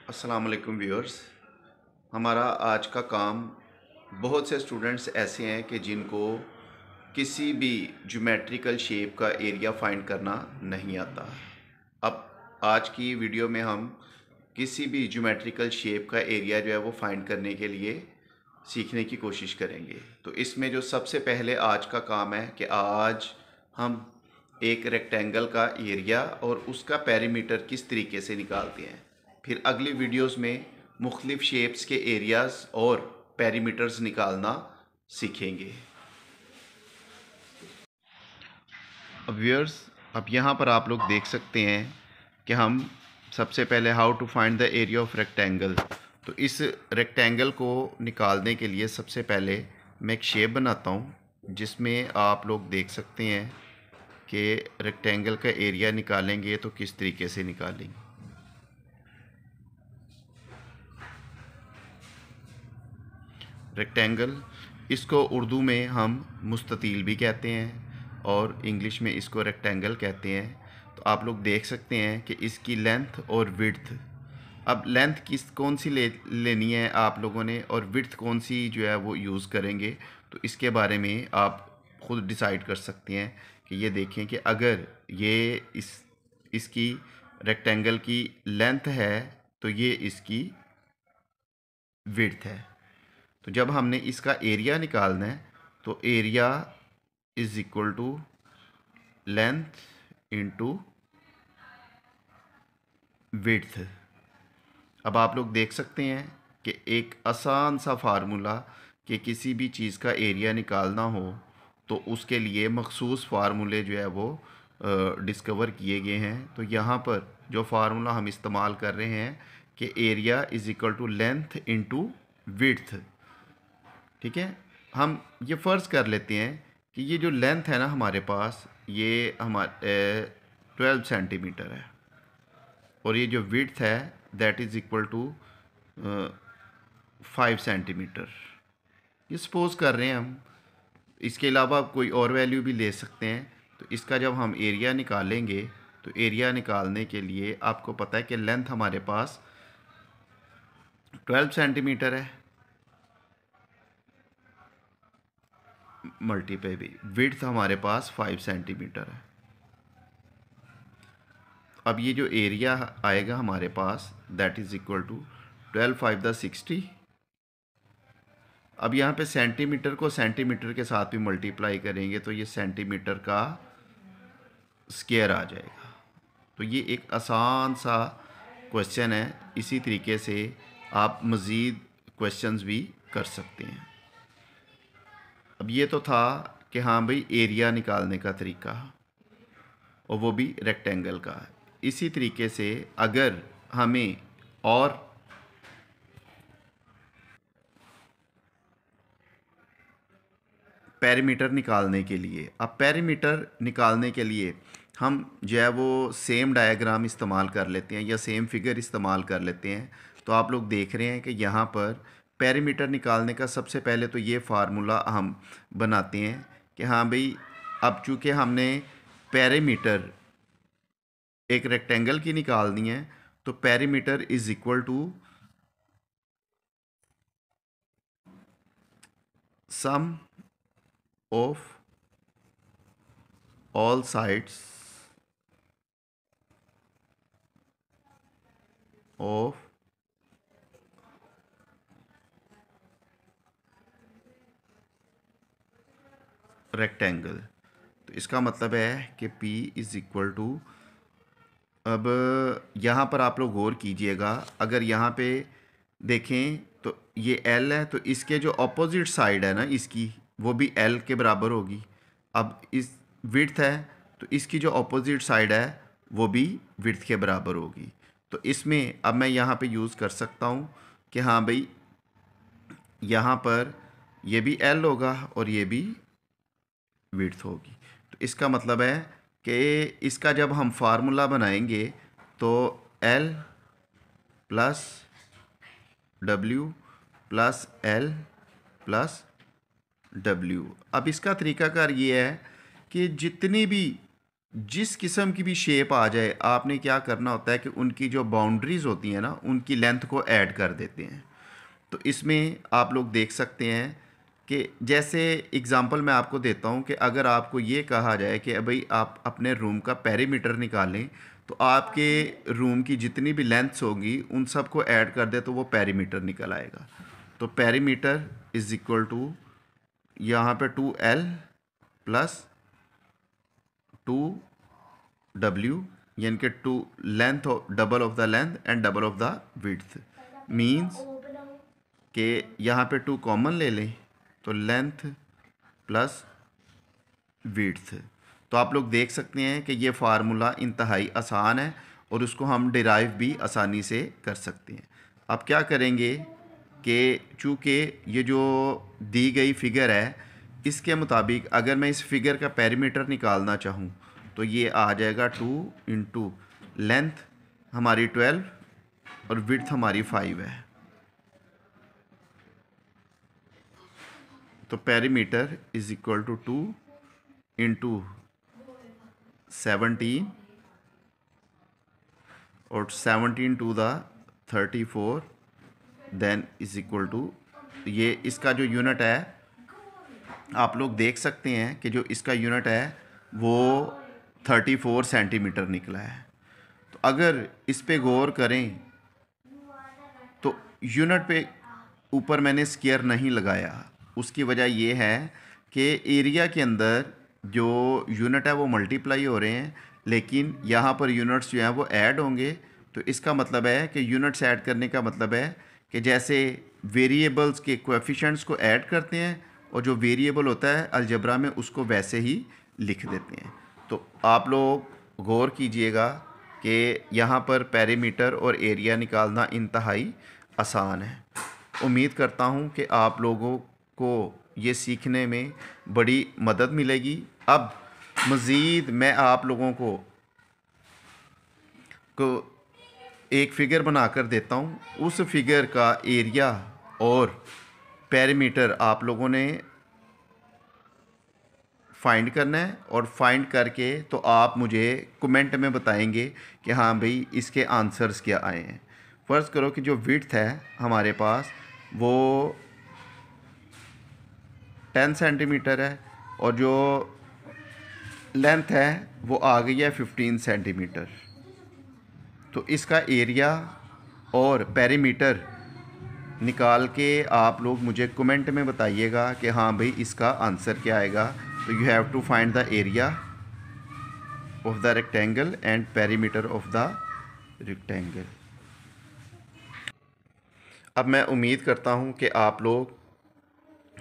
अस्सलाम वालेकुम व्यूअर्स। हमारा आज का काम, बहुत से स्टूडेंट्स ऐसे हैं कि जिनको किसी भी ज्योमेट्रिकल शेप का एरिया फाइंड करना नहीं आता। अब आज की वीडियो में हम किसी भी ज्योमेट्रिकल शेप का एरिया जो है वो फाइंड करने के लिए सीखने की कोशिश करेंगे। तो इसमें जो सबसे पहले आज का काम है कि आज हम एक रेक्टेंगल का एरिया और उसका पेरीमीटर किस तरीके से निकालते हैं। फिर अगली वीडियोस में मुख्तलिफ शेप्स के एरियाज़ और पेरीमीटर्स निकालना सीखेंगे। अब व्यूअर्स, अब यहाँ पर आप लोग देख सकते हैं कि हम सबसे पहले how to find the area of rectangle. तो इस रेक्टेंगल को निकालने के लिए सबसे पहले मैं एक शेप बनाता हूँ जिसमें आप लोग देख सकते हैं कि रेक्टेंगल का एरिया निकालेंगे तो किस तरीके से निकालेंगे। रेक्टेंगल, इसको उर्दू में हम मुस्ततील भी कहते हैं और इंग्लिश में इसको रेक्टेंगल कहते हैं। तो आप लोग देख सकते हैं कि इसकी लेंथ और विड्थ, अब लेंथ कौन सी लेनी है आप लोगों ने और विड्थ कौन सी जो है वो यूज़ करेंगे, तो इसके बारे में आप ख़ुद डिसाइड कर सकते हैं। कि ये देखें कि अगर ये इसकी रेक्टेंगल की लेंथ है तो ये इसकी विड्थ है। तो जब हमने इसका एरिया निकालना है तो area is equal to length into width. अब आप लोग देख सकते हैं कि एक आसान सा फार्मूला कि किसी भी चीज़ का एरिया निकालना हो तो उसके लिए मखसूस फार्मूले जो है वो डिस्कवर किए गए हैं। तो यहाँ पर जो फार्मूला हम इस्तेमाल कर रहे हैं कि area is equal to length into width. ठीक है, हम ये फ़र्ज़ कर लेते हैं कि ये जो लेंथ है ना हमारे पास, ये हमारे 12 सेंटीमीटर है और ये जो विड्थ है that is equal to 5 centimetre. ये सपोज़ कर रहे हैं हम, इसके अलावा कोई और वैल्यू भी ले सकते हैं। तो इसका जब हम एरिया निकालेंगे तो एरिया निकालने के लिए आपको पता है कि लेंथ हमारे पास 12 सेंटीमीटर है, मल्टीप्लाई भी विड्थ हमारे पास 5 सेंटीमीटर है। अब ये जो एरिया आएगा हमारे पास that is equal to 12 5 the 60। अब यहाँ पे सेंटीमीटर को सेंटीमीटर के साथ भी मल्टीप्लाई करेंगे तो ये सेंटीमीटर का स्क्वायर आ जाएगा। तो ये एक आसान सा क्वेश्चन है। इसी तरीके से आप मज़ीद क्वेश्चंस भी कर सकते हैं। अब ये तो था कि हाँ भाई एरिया निकालने का तरीका, और वो भी रेक्टेंगल का। इसी तरीके से अगर हमें और पेरीमीटर निकालने के लिए, अब पेरीमीटर निकालने के लिए हम जो है वो सेम डायग्राम इस्तेमाल कर लेते हैं या सेम फिगर इस्तेमाल कर लेते हैं। तो आप लोग देख रहे हैं कि यहाँ पर पेरीमीटर निकालने का सबसे पहले तो ये फार्मूला हम बनाते हैं कि हाँ भाई, अब चूँकि हमने पेरीमीटर एक रेक्टेंगल की निकालनी है तो perimeter is equal to sum of all sides of rectangle. तो इसका मतलब है कि P इज़ इक्वल टू, अब यहाँ पर आप लोग गौर कीजिएगा, अगर यहाँ पे देखें तो ये L है तो इसके जो अपोजिट साइड है ना इसकी, वो भी L के बराबर होगी। अब इस विड्थ है तो इसकी जो अपोजिट साइड है वो भी विड्थ के बराबर होगी। तो इसमें अब मैं यहाँ पे यूज़ कर सकता हूँ कि हाँ भाई यहाँ पर ये भी L होगा और ये भी विड्थ होगी। तो इसका मतलब है कि इसका जब हम फार्मूला बनाएंगे तो L plus W plus L plus W। अब इसका तरीकाकार ये है कि जितनी भी जिस किस्म की भी शेप आ जाए, आपने क्या करना होता है कि उनकी जो बाउंड्रीज़ होती हैं ना, उनकी लेंथ को ऐड कर देते हैं। तो इसमें आप लोग देख सकते हैं कि जैसे एग्ज़ाम्पल मैं आपको देता हूँ कि अगर आपको ये कहा जाए कि भाई आप अपने रूम का पेरीमीटर निकालें, तो आपके रूम की जितनी भी लेंथ्स होगी उन सब को ऐड कर दे तो वो पेरीमीटर निकल आएगा। तो पेरीमीटर इज़ इक्वल टू यहाँ पे 2L प्लस 2W, यानी कि two length double of the length and double of the width, means कि यहाँ पे 2 कॉमन ले लें तो लेंथ प्लस विड्थ। तो आप लोग देख सकते हैं कि ये फार्मूला इंतहाई आसान है और उसको हम डिराइव भी आसानी से कर सकते हैं। अब क्या करेंगे कि चूँकि ये जो दी गई फिगर है, इसके मुताबिक अगर मैं इस फिगर का पेरीमीटर निकालना चाहूँ तो ये आ जाएगा 2 इंटू लेंथ हमारी 12 और विड्थ हमारी 5 है। तो perimeter is equal to 2 into 17 और 17 two the 34 then is equal to, ये इसका जो यूनिट है आप लोग देख सकते हैं कि जो इसका यूनिट है वो 34 सेंटीमीटर निकला है। तो अगर इस पे गौर करें तो यूनिट पे ऊपर मैंने स्क्वायर नहीं लगाया। उसकी वजह ये है कि एरिया के अंदर जो यूनिट है वो मल्टीप्लाई हो रहे हैं, लेकिन यहाँ पर यूनिट्स जो हैं वो ऐड होंगे। तो इसका मतलब है कि यूनिट्स ऐड करने का मतलब है कि जैसे वेरिएबल्स के कोएफिशिएंट्स को ऐड करते हैं और जो वेरिएबल होता है अलजेब्रा में उसको वैसे ही लिख देते हैं। तो आप लोग गौर कीजिएगा कि यहाँ पर पेरीमीटर और एरिया निकालना इंतहाई आसान है। उम्मीद करता हूँ कि आप लोगों को ये सीखने में बड़ी मदद मिलेगी। अब मज़ीद मैं आप लोगों को एक फ़िगर बना कर देता हूँ। उस फिगर का एरिया और पेरीमीटर आप लोगों ने फाइंड करना है और फाइंड करके तो आप मुझे कमेंट में बताएंगे कि हाँ भाई इसके आंसर्स क्या आए हैं। फ़र्ज़ करो कि जो विड्थ है हमारे पास वो 10 सेंटीमीटर है और जो लेंथ है वो आ गई है 15 सेंटीमीटर। तो इसका एरिया और पेरीमीटर निकाल के आप लोग मुझे कमेंट में बताइएगा कि हाँ भाई इसका आंसर क्या आएगा। तो you have to find the area of the rectangle and perimeter of the rectangle. अब मैं उम्मीद करता हूँ कि आप लोग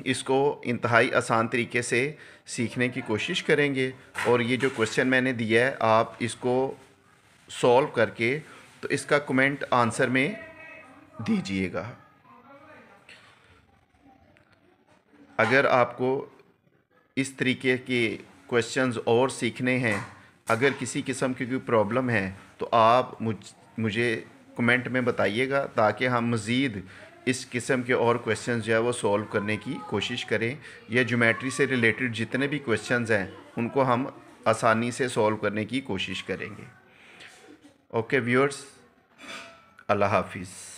इसको इंतहाई आसान तरीके से सीखने की कोशिश करेंगे और ये जो क्वेश्चन मैंने दिया है आप इसको सॉल्व करके तो इसका कमेंट आंसर में दीजिएगा। अगर आपको इस तरीके के क्वेश्चंस और सीखने हैं, अगर किसी किस्म की कोई प्रॉब्लम है तो आप मुझे कमेंट में बताइएगा ताकि हम मज़ीद इस किस्म के और क्वेश्चंस जो है वो सॉल्व करने की कोशिश करें। या ज्योमेट्री से रिलेटेड जितने भी क्वेश्चंस हैं उनको हम आसानी से सॉल्व करने की कोशिश करेंगे। ओके व्यूअर्स, अल्लाह हाफिज़।